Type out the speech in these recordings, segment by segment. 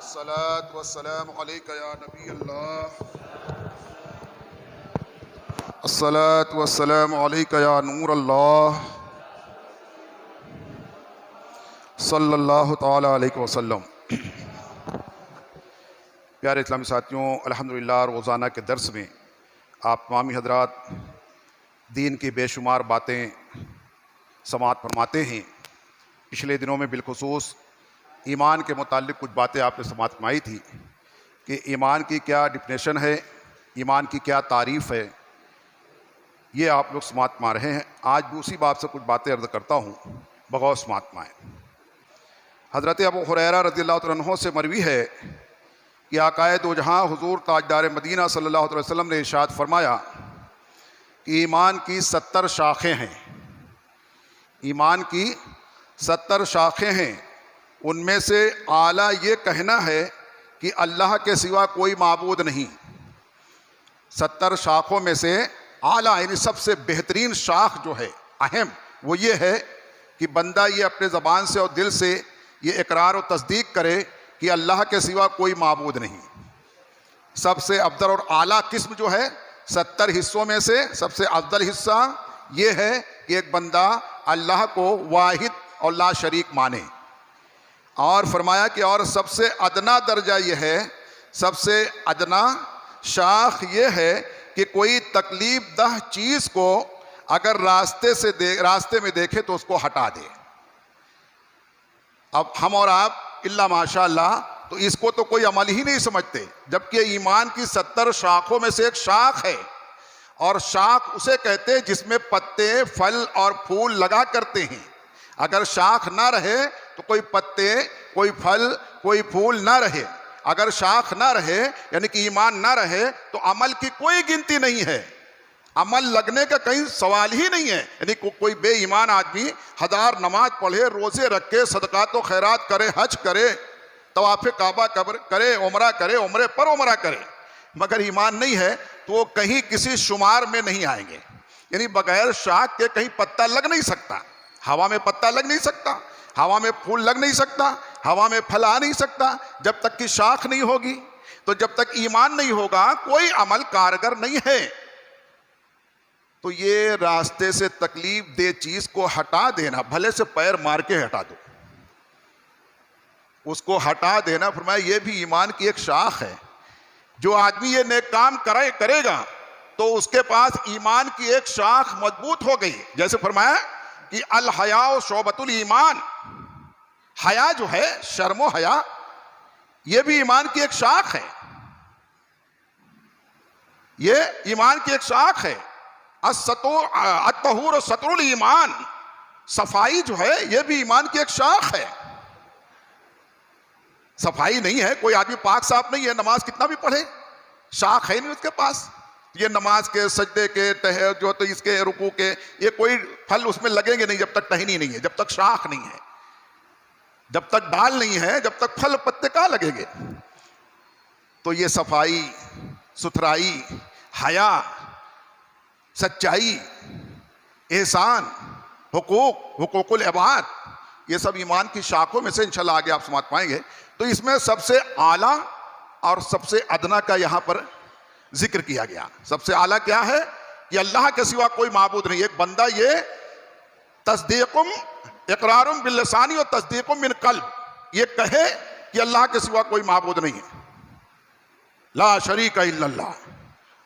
अस्सलातु वस्सलामु अलैका या नबी अल्लाह, अस्सलातु वस्सलामु अलैका या नूर अल्लाह, सल्लल्लाहु ताला अलैहि वसल्लम। प्यारे इस्लामी साथियों, अल्हम्दुलिल्लाह रोज़ाना के दर्स में आप तमामी हजरात दीन की बेशुमार बातें समाअत फरमाते हैं। पिछले दिनों में बिलखुसूस ईमान के मुताल्लिक़ कुछ बातें आपने समाअत फरमाई थी कि ईमान की क्या डिफिनेशन है, ईमान की क्या तारीफ़ है, ये आप लोग समाअत फरमा रहे हैं। आज भी उसी बात से कुछ बातें अर्ज़ करता हूँ, बग़ौर समाअत फरमाएं। हज़रत अबू हुरैरा रज़ियल्लाहु तआला अन्हु से मरवी है कि आक़ाए दो जहाँ हुज़ूर ताजदार मदीना सल्लल्लाहु अलैहि वसल्लम ने इरशाद फरमाया कि ईमान की 70 शाखें हैं। ईमान की 70 शाखें हैं। उनमें से आला ये कहना है कि अल्लाह के सिवा कोई माबूद नहीं। 70 शाखों में से आला यानी सबसे बेहतरीन शाख जो है, अहम, वो ये है कि बंदा ये अपने ज़बान से और दिल से ये इकरार और तस्दीक करे कि अल्लाह के सिवा कोई माबूद नहीं। सबसे अफजल और आला किस्म जो है 70 हिस्सों में से सबसे अफजल हिस्सा ये है कि एक बंदा अल्लाह को वाहिद और ला शरीक माने। और फरमाया कि और सबसे अदना दर्जा ये है, सबसे अदना शाख ये है कि कोई तकलीफ दह चीज़ को अगर रास्ते में देखे तो उसको हटा दे। अब हम और आप इल्ला माशाअल्लाह तो इसको तो कोई अमल ही नहीं समझते, जबकि ईमान की 70 शाखों में से एक शाख है। और शाख उसे कहते हैं जिसमें पत्ते, फल और फूल लगा करते हैं। अगर शाख ना रहे तो कोई पत्ते, कोई फल, कोई फूल ना रहे। अगर शाख ना रहे यानी कि ईमान ना रहे तो अमल की कोई गिनती नहीं है, अमल लगने का कहीं सवाल ही नहीं है। यानी कोई बेईमान आदमी 1000 नमाज पढ़े, रोजे रखे, सदकात व खैरात करे, हज करे, तवाफ़े काबा करे, उमरा करे, उमरे पर उमरा करे, मगर ईमान नहीं है तो वो कहीं किसी शुमार में नहीं आएंगे। यानी बगैर शाख के कहीं पत्ता लग नहीं सकता, हवा में पत्ता लग नहीं सकता, हवा में फूल लग नहीं सकता, हवा में फल आ नहीं सकता जब तक कि शाख नहीं होगी। तो जब तक ईमान नहीं होगा कोई अमल कारगर नहीं है। तो ये रास्ते से तकलीफ दे चीज को हटा देना, भले से पैर मार के हटा दो, उसको हटा देना, फरमाया ये भी ईमान की एक शाख है। जो आदमी ये नेक काम करेगा तो उसके पास ईमान की एक शाख मजबूत हो गई। जैसे फरमाया कि अल हया शोबतुल ईमान, हया जो है, शर्मो हया, ये भी ईमान की एक शाख है। ये ईमान की एक शाख है। अत्तहूर सतरुल ईमान, सफाई जो है ये भी ईमान की एक शाख है। सफाई नहीं है, कोई आदमी पाक साफ नहीं है, नमाज कितना भी पढ़े, शाख है नहीं उसके पास। ये नमाज के, सजदे के, जो तो इसके रुकू के, ये कोई फल उसमें लगेंगे नहीं जब तक टहनी नहीं है, जब तक शाख नहीं है, जब तक डाल नहीं है, जब तक फल पत्ते कहाँ लगेंगे। तो ये सफाई, सुथराई, हया, सच्चाई, एहसान, हुकूकुल इबाद, ये सब ईमान की शाखों में से इंशाल्लाह आगे आप समझ पाएंगे। तो इसमें सबसे आला और सबसे अदना का यहाँ पर जिक्र किया गया। सबसे आला क्या है कि अल्लाह के सिवा कोई माबूद नहीं। एक बंदा ये तस्दीकुम इकरारुम बिल्लिसानी और तस्दीकुम मिन कल्ब, ये कहे कि अल्लाह के सिवा कोई माबूद नहीं है, ला शरीका इल्लल्लाह,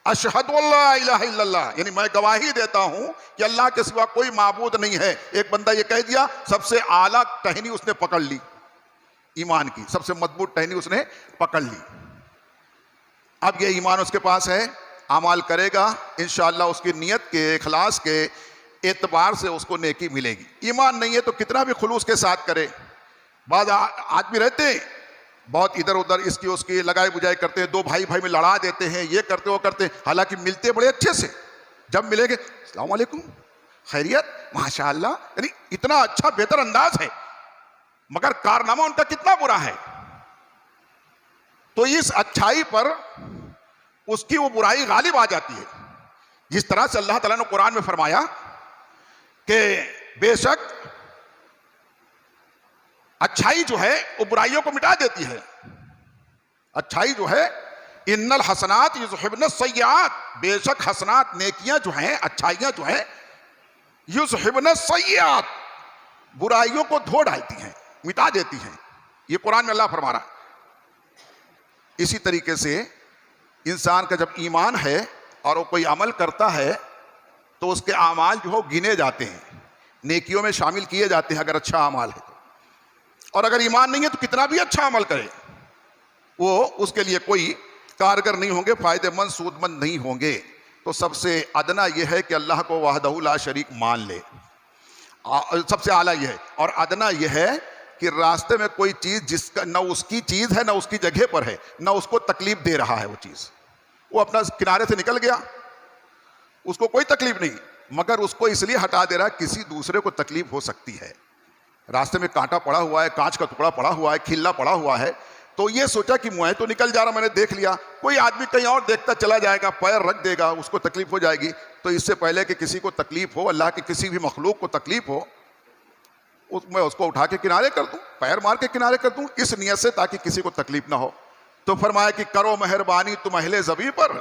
अशहदु अल्ला इलाहा इल्लल्लाह, यानी मैं गवाही देता हूं कि अल्लाह के सिवा कोई माबूद नहीं है। एक बंदा ये कह दिया, सबसे आला टहनी उसने पकड़ ली, ईमान की सबसे मजबूत टहनी उसने पकड़ ली। अब ये ईमान उसके पास है, अमाल करेगा इंशाअल्लाह, उसकी नियत के, इखलास के एतबार से उसको नेकी मिलेगी। ईमान नहीं है तो कितना भी खुलूस के साथ करे। बाद आदमी रहते हैं बहुत इधर उधर इसकी उसकी लगाई बुझाई करते हैं, दो भाई भाई में लड़ा देते हैं, ये करते वो करते हैं, हालांकि मिलते बड़े अच्छे से। जब मिलेंगे अस्सलाम वालेकुम, खैरियत, माशाअल्लाह, यानी इतना अच्छा बेहतर अंदाज है, मगर कारनामा उनका कितना बुरा है। तो इस अच्छाई पर उसकी वो बुराई गालिब आ जाती है। जिस तरह से अल्लाह ताला ने कुरान में फरमाया कि बेशक अच्छाई जो है वो बुराइयों को मिटा देती है। अच्छाई जो है, इन्नल हसनात युज़हिबन सय्यात, बेशक हसनात नेकियां जो हैं, अच्छाइयां जो हैं, युज़हिबन सय्यात, बुराइयों को धो डालती हैं, मिटा देती हैं। ये कुरान में अल्लाह फरमा रहा है। इसी तरीके से इंसान का जब ईमान है और वो कोई अमल करता है तो उसके आमाल जो हो गिने जाते हैं, नेकियों में शामिल किए जाते हैं अगर अच्छा अमाल है तो। और अगर ईमान नहीं है तो कितना भी अच्छा अमल करे वो उसके लिए कोई कारगर नहीं होंगे, फायदेमंद सूदमंद नहीं होंगे। तो सबसे अदना यह है कि अल्लाह को वहदहू ला शरीक मान ले, सबसे आला यह है। और अदना यह है कि रास्ते में कोई चीज़ जिसका न उसकी चीज़ है, न उसकी जगह पर है, न उसको तकलीफ दे रहा है, वो चीज़ वो अपना किनारे से निकल गया, उसको कोई तकलीफ नहीं, मगर उसको इसलिए हटा दे रहा है किसी दूसरे को तकलीफ हो सकती है। रास्ते में कांटा पड़ा हुआ है, कांच का टुकड़ा पड़ा हुआ है, खिल्ला पड़ा हुआ है, तो ये सोचा कि मैं तो निकल जा रहा, मैंने देख लिया, कोई आदमी कहीं और देखता चला जाएगा, पैर रख देगा, उसको तकलीफ हो जाएगी। तो इससे पहले कि किसी को तकलीफ हो, अल्लाह के किसी भी मखलूक को तकलीफ हो, मैं उसको उठा के किनारे कर दूं, पैर मार के किनारे कर दूं, इस नियत से ताकि किसी को तकलीफ ना हो। तो फरमाया कि करो मेहरबानी तुम अहले ज़बी पर,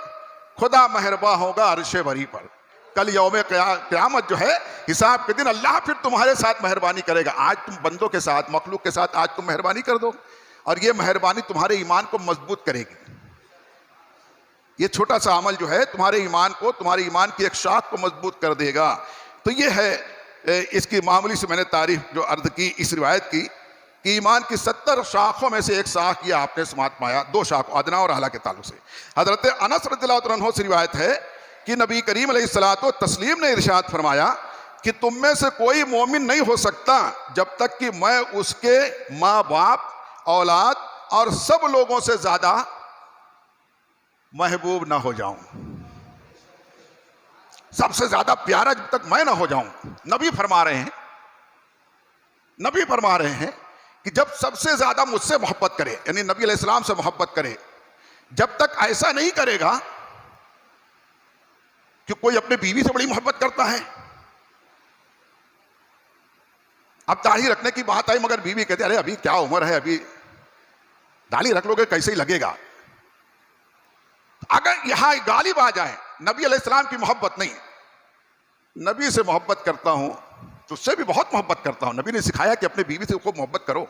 खुदा मेहरबा होगा अर्शे बरी पर। कल यौम क़यामत जो है, हिसाब के दिन अल्लाह फिर तुम्हारे साथ मेहरबानी करेगा। आज तुम बंदों के साथ, मखलूक के साथ आज तुम मेहरबानी कर दो और ये मेहरबानी तुम्हारे ईमान को मजबूत करेगी। ये छोटा सा अमल जो है तुम्हारे ईमान को, तुम्हारे ईमान की एक शाख को मजबूत कर देगा। तो ये है इसकी मामूली से मैंने तारीफ जो अर्ज की इस रिवायत की कि ईमान की 70 शाखों में से एक शाख ये आपने समात पाया, 2 शाख अदना और आला के ताल्लुक से। हजरत अनस रज़ियल्लाहु अन्हु से रिवायत है कि नबी करीम अलैहिस्सलातु तस्लीम ने इरशाद फरमाया कि तुम में से कोई मोमिन नहीं हो सकता जब तक कि मैं उसके माँ बाप, औलाद और सब लोगों से ज्यादा महबूब ना हो जाऊं, सबसे ज्यादा प्यारा जब तक मैं ना हो जाऊं। नबी फरमा रहे हैं कि जब सबसे ज्यादा मुझसे मोहब्बत करे, यानी नबी अलैहिस्सलाम से मोहब्बत करे, जब तक ऐसा नहीं करेगा कि कोई अपने बीवी से बड़ी मोहब्बत करता है। अब दाढ़ी रखने की बात आई मगर बीवी कहते अरे अभी क्या उम्र है, अभी दाढ़ी रख लोगे कैसे ही लगेगा। अगर यहां गालिब आ जाए नबी अलैहिस्सलाम की मोहब्बत नहीं, नबी से मोहब्बत करता हूं तो उससे भी बहुत मोहब्बत करता हूं। नबी ने सिखाया कि अपने बीवी से खूब मोहब्बत करो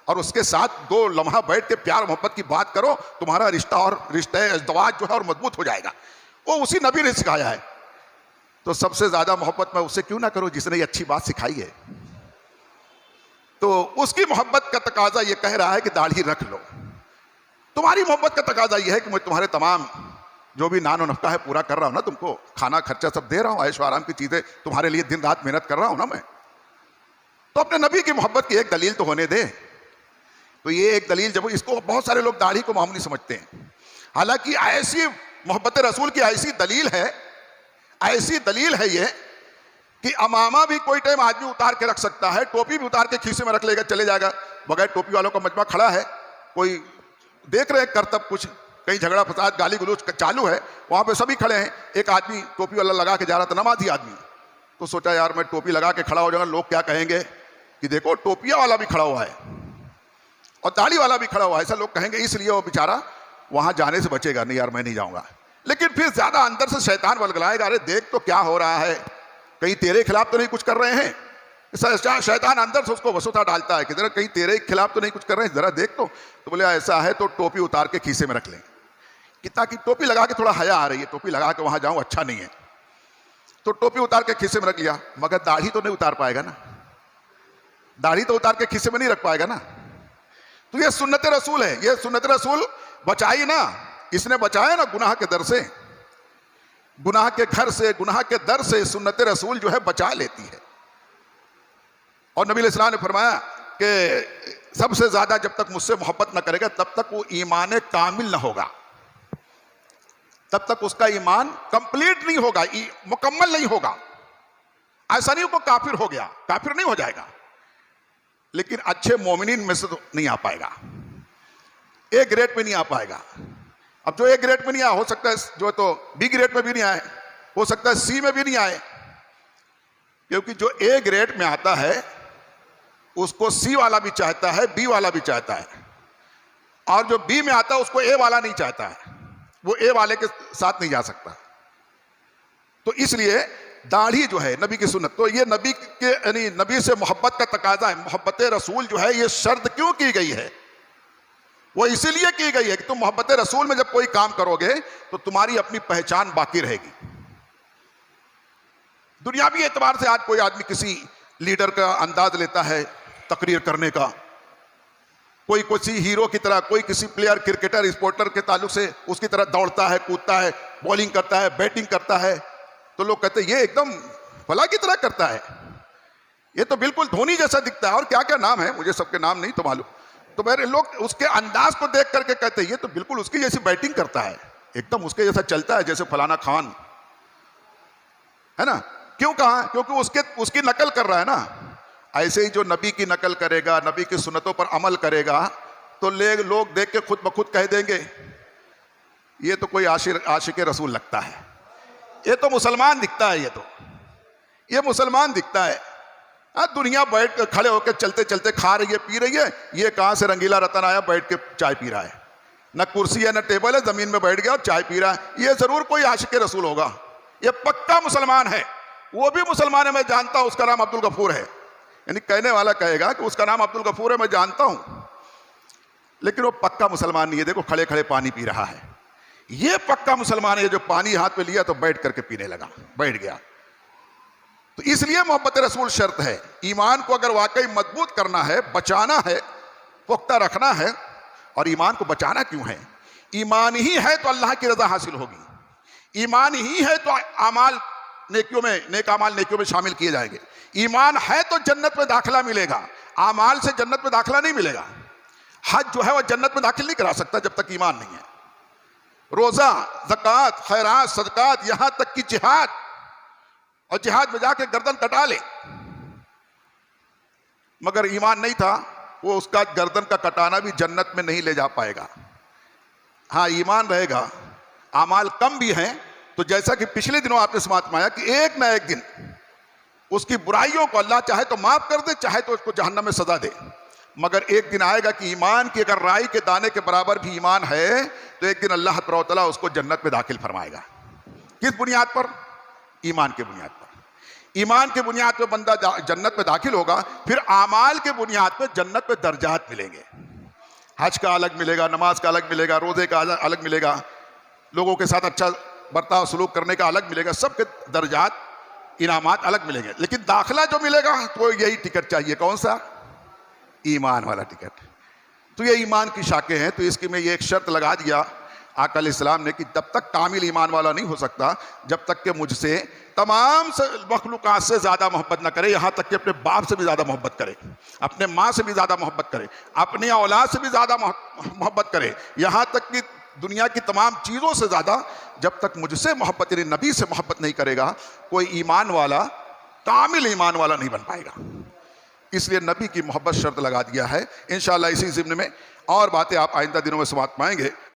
और उसके साथ 2 लम्हा बैठ के प्यार मोहब्बत की बात करो, तुम्हारा रिश्ता और रिश्ता इज़्दवाज जो है और मजबूत हो जाएगा। वो उसी नबी ने सिखाया है। तो सबसे ज्यादा मोहब्बत मैं उससे क्यों ना करूं जिसने ये अच्छी बात सिखाई है। तो उसकी मोहब्बत का तकाजा ये कह रहा है कि दाढ़ी रख लो। तुम्हारी मोहब्बत का तकाजा ये है कि मैं तुम्हारे तमाम जो भी नानो नफका है पूरा कर रहा हूं ना, तुमको खाना खर्चा सब दे रहा हूं, ऐशो आराम की चीजें तुम्हारे लिए दिन रात मेहनत कर रहा हूं ना मैं। तो अपने नबी की मोहब्बत की एक दलील तो होने दे। तो ये एक दलील, जब इसको बहुत सारे लोग दाढ़ी को मामूली समझते हैं, हालांकि ऐसी मोहब्बत रसूल की ऐसी दलील है ये कि अमामा भी कोई टाइम आदमी उतार के रख सकता है, टोपी भी उतार के खीसे में रख लेगा, चले जाएगा। बगैर टोपी वालों का मजमा खड़ा है, कोई देख रहे हैं करतब, कुछ कहीं झगड़ा फसाद गाली गलौज चालू है, वहां पे सभी खड़े हैं। एक आदमी टोपी वाला लगा के जा रहा था, नमाजी आदमी, तो सोचा यार मैं टोपी लगा के खड़ा हो जाऊंगा, लोग क्या कहेंगे कि देखो टोपिया वाला भी खड़ा हुआ है और दाढ़ी वाला भी खड़ा हुआ है, ऐसा लोग कहेंगे, इसलिए वो बेचारा वहां जाने से बचेगा। नहीं यार मैं नहीं जाऊंगा। लेकिन फिर ज्यादा अंदर से शैतान बलगलाएगा, अरे देख तो क्या हो रहा है, कहीं तेरे खिलाफ तो नहीं कुछ कर रहे हैं। शैतान अंदर से उसको वसुता डालता है कि जरा कहीं तेरे खिलाफ तो नहीं कुछ कर रहे हैं, जरा देख तो बोले ऐसा है तो टोपी उतार के खीसे में रख लें कि ताकि टोपी लगा के थोड़ा हया आ रही है, टोपी लगा के वहां जाऊं अच्छा नहीं है। तो टोपी उतार के खीसे में रख लिया, मगर दाढ़ी तो नहीं उतार पाएगा ना, दाढ़ी तो उतार के खीसे में नहीं रख पाएगा ना। तो ये सुन्नत रसूल है, ये सुन्नत रसूल बचाई ना, इसने बचाया ना गुनाह के दर से, गुनाह के घर से, गुनाह के दर से सुन्नत रसूल जो है बचा लेती है। और नबी अलैहिस्सलाम ने फरमाया कि सबसे ज्यादा जब तक मुझसे मोहब्बत न करेगा तब तक वो ईमान कामिल न होगा, तब तक उसका ईमान कंप्लीट नहीं होगा, मुकम्मल नहीं होगा। ऐसा नहीं वो काफिर हो गया, काफिर नहीं हो जाएगा, लेकिन अच्छे मोमिनीन में से तो नहीं आ पाएगा, ए ग्रेड में नहीं आ पाएगा। अब जो ए ग्रेड में नहीं आया, हो सकता है जो तो बी ग्रेड में भी नहीं आए, हो सकता है सी में भी नहीं आए, क्योंकि जो ए ग्रेड में आता है उसको सी वाला भी चाहता है, बी वाला भी चाहता है। और जो बी में आता है उसको ए वाला नहीं चाहता है, वो ए वाले के साथ नहीं जा सकता। तो इसलिए दाढ़ी जो है नबी की सुन्नत, तो ये नबी के यानी नबी से मोहब्बत का तकाजा है। मोहब्बत रसूल जो है ये शर्त क्यों की गई है? वो इसीलिए की गई है कि तुम मोहब्बत रसूल में जब कोई काम करोगे तो तुम्हारी अपनी पहचान बाकी रहेगी। दुनियावी एतबार से आज कोई आदमी किसी लीडर का अंदाज लेता है तकरीर करने का, कोई किसी हीरो की तरह, कोई किसी प्लेयर क्रिकेटर स्पोर्टर के ताल्लुक से उसकी तरह दौड़ता है, कूदता है, बॉलिंग करता है, बैटिंग करता है, तो लोग कहते हैं ये एकदम फला की तरह करता है, ये तो बिल्कुल धोनी जैसा दिखता है, और क्या क्या नाम है, मुझे सबके नाम नहीं तो मालूम। तो मेरे लोग उसके अंदाज को देख करके कहते हैं ये तो बिल्कुल उसकी जैसी बैटिंग करता है, एकदम उसके जैसा चलता है जैसे फलाना खान है ना। क्यों कहा? क्योंकि उसकी नकल कर रहा है ना। ऐसे ही जो नबी की नकल करेगा, नबी की सुन्नतों पर अमल करेगा, तो लोग देख के खुद ब खुद कह देंगे ये तो कोई आशिक रसूल लगता है, ये तो मुसलमान दिखता है, ये मुसलमान दिखता है। दुनिया बैठ कर खड़े होकर चलते चलते खा रही है, पी रही है, ये कहां से रंगीला रतन आया बैठ के चाय पी रहा है, न कुर्सी है न टेबल है, जमीन में बैठ गया और चाय पी रहा है, ये जरूर कोई आशिक रसूल होगा, ये पक्का मुसलमान है। वो भी मुसलमान है, मैं जानता हूं, उसका नाम अब्दुल गफूर है। यानी कहने वाला कहेगा कि उसका नाम अब्दुल गफूर है, मैं जानता हूं, लेकिन वो पक्का मुसलमान नहीं है। देखो खड़े खड़े पानी पी रहा है, ये पक्का मुसलमान है जो पानी हाथ में लिया तो बैठ करके पीने लगा, बैठ गया। तो इसलिए मोहब्बत रसूल शर्त है। ईमान को अगर वाकई मजबूत करना है, बचाना है, पुख्ता रखना है, और ईमान को बचाना क्यों है? ईमान ही है तो अल्लाह की रजा हासिल होगी, ईमान ही है तो अमाल नेकियों में, नेक अमाल नेकियों में शामिल किए जाएंगे, ईमान है तो जन्नत में दाखिला मिलेगा, अमाल से जन्नत में दाखिला नहीं मिलेगा। हज जो है वह जन्नत में दाखिल नहीं करा सकता जब तक ईमान नहीं है। रोजा, ज़कात, खैरात, सदकात, यहां तक कि जिहाद, और जिहाद में जाके गर्दन कटा ले, मगर ईमान नहीं था, वो उसका गर्दन का कटाना भी जन्नत में नहीं ले जा पाएगा। हाँ, ईमान रहेगा, अमाल कम भी हैं, तो जैसा कि पिछले दिनों आपने समाप्त में आया कि एक ना एक दिन उसकी बुराइयों को अल्लाह चाहे तो माफ कर दे, चाहे तो उसको जहन्नम में सजा दे, मगर एक दिन आएगा कि ईमान की अगर राई के दाने के बराबर भी ईमान है तो एक दिन अल्लाह तआला उसको जन्नत में दाखिल फरमाएगा। किस बुनियाद पर? ईमान के बुनियाद पर। ईमान के बुनियाद पर बंदा जन्नत में दाखिल होगा, फिर आमाल के बुनियाद पर जन्नत में दर्जात मिलेंगे। हज का अलग मिलेगा, नमाज का अलग मिलेगा, रोजे का अलग मिलेगा, लोगों के साथ अच्छा बर्ताव सलूक करने का अलग मिलेगा, सबके दर्जात इनामात अलग मिलेंगे। लेकिन दाखिला जो मिलेगा तो यही टिकट चाहिए, कौन सा? ईमान वाला टिकट। तो ये ईमान की शाखें हैं। तो इसकी मैं ये एक शर्त लगा दिया आका अलैहिस्सलाम ने कि तब तक कामिल ईमान वाला नहीं हो सकता जब तक कि मुझसे तमाम मखलूक़ात से ज़्यादा मोहब्बत ना करे, यहाँ तक कि अपने बाप से भी ज़्यादा मोहब्बत करे, अपने माँ से भी ज़्यादा मोहब्बत करे, अपनी औलाद से भी ज़्यादा मोहब्बत करे, यहाँ तक कि दुनिया की तमाम चीज़ों से ज़्यादा। जब तक मुझसे मोहब्बत यानी नबी से मोहब्बत नहीं करेगा, कोई ईमान वाला, कामिल ईमान वाला नहीं बन पाएगा। इसलिए नबी की मोहब्बत शर्त लगा दिया है। इंशाअल्लाह इसी ज़िम्न में और बातें आप आइंदा दिनों में समाप्त पाएंगे।